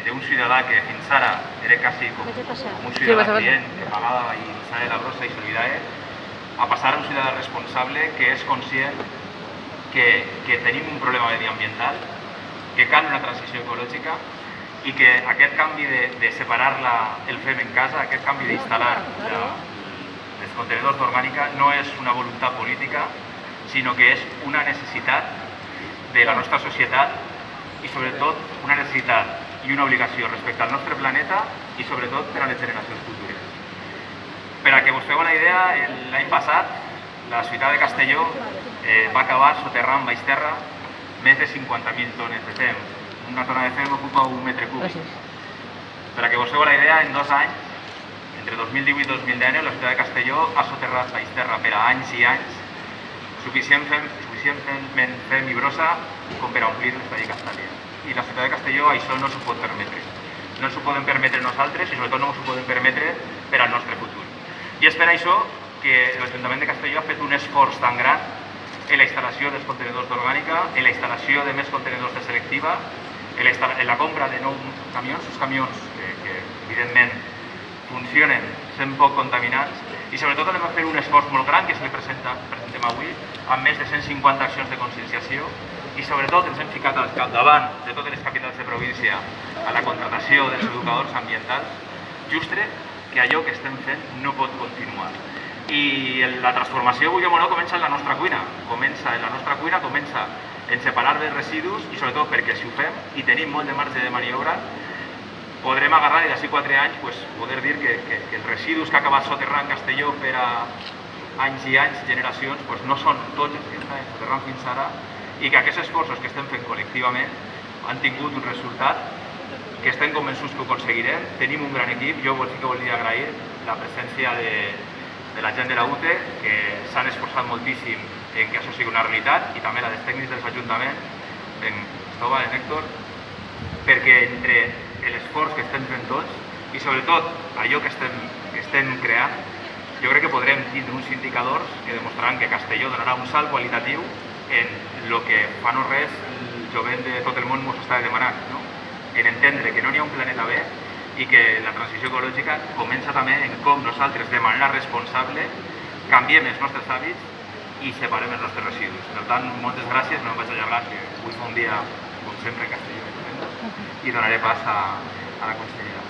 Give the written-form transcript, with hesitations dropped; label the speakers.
Speaker 1: d'un ciutadà que fins ara era quasi com un ciutadà client que pagava i sale la brossa i s'olvidava, a passar a un ciutadà responsable que és conscient que tenim un problema mediambiental, que cal una transició ecològica i que aquest canvi de separar-la el fem en casa, aquest canvi d'instal·lar els contenidors d'orgànica no és una voluntat política, sinó que és una necessitat de la nostra societat i sobretot una necessitat i una obligació respecte al nostre planeta i sobretot per a les generacions futures. Per a que vos feu una idea, l'any passat la ciutat de Castelló va acabar soterrant baix terra més de 50.000 tones de fem. Una tona de fem ocupa un metre cúbic. Per a que vos feu una idea, en 2 anys, entre 2018 i 2019, la ciutat de Castelló ha soterrat baix terra per a anys i anys suficientment fem i brossa com per a omplir l'estadi Castelló. I la ciutat de Castelló això no s'ho pot permetre. No ens ho podem permetre nosaltres i sobretot no ens ho podem permetre per al nostre futur. I és per això que l'Ajuntament de Castelló ha fet un esforç tan gran en la instal·lació dels contenidors d'orgànica, en la instal·lació de més contenidors de selectiva, en la compra de nous camions, uns camions que evidentment funcionen sent poc contaminants, i sobretot anem a fer un esforç molt gran que presentem avui, amb més de 150 accions de conscienciació, i sobretot ens hem ficat al capdavant de totes les capitals de província a la contratació dels educadors ambientals, justre que allò que estem fent no pot continuar. I la transformació, vulguem o no, comença en la nostra cuina. Comença en separar bé residus i sobretot perquè si ho fem i tenim molt de marge de maniobra, podrem agarrar i d'ací 4 anys poder dir que els residus que ha acabat soterrant Castelló per a anys i anys, generacions, no són tots els que estan soterrant fins ara i que aquests esforços que estem fent col·lectivament han tingut un resultat que estem convençuts que ho aconseguirem. Tenim un gran equip. Jo sí que volia agrair la presència de la gent de la UTE, que s'han esforçat moltíssim en que això sigui una realitat, i també la dels tècnics dels ajuntaments, en Cristóbal, en Héctor, perquè entre l'esforç que estem fent tots i sobretot allò que estem creant, jo crec que podrem tindre uns indicadors que demostraran que Castelló donarà un salt qualitatiu en el que fa no res el jovent de tot el món ens està demanant, en entendre que no n'hi ha un planeta B i que la transició ecològica comença també en com nosaltres, de manera responsable, canviem els nostres hàbits i separem els nostres residus. Per tant, moltes gràcies, no em vaig allargar, que avui fa un dia, com sempre, en Castelló, i donaré pas a la consellera.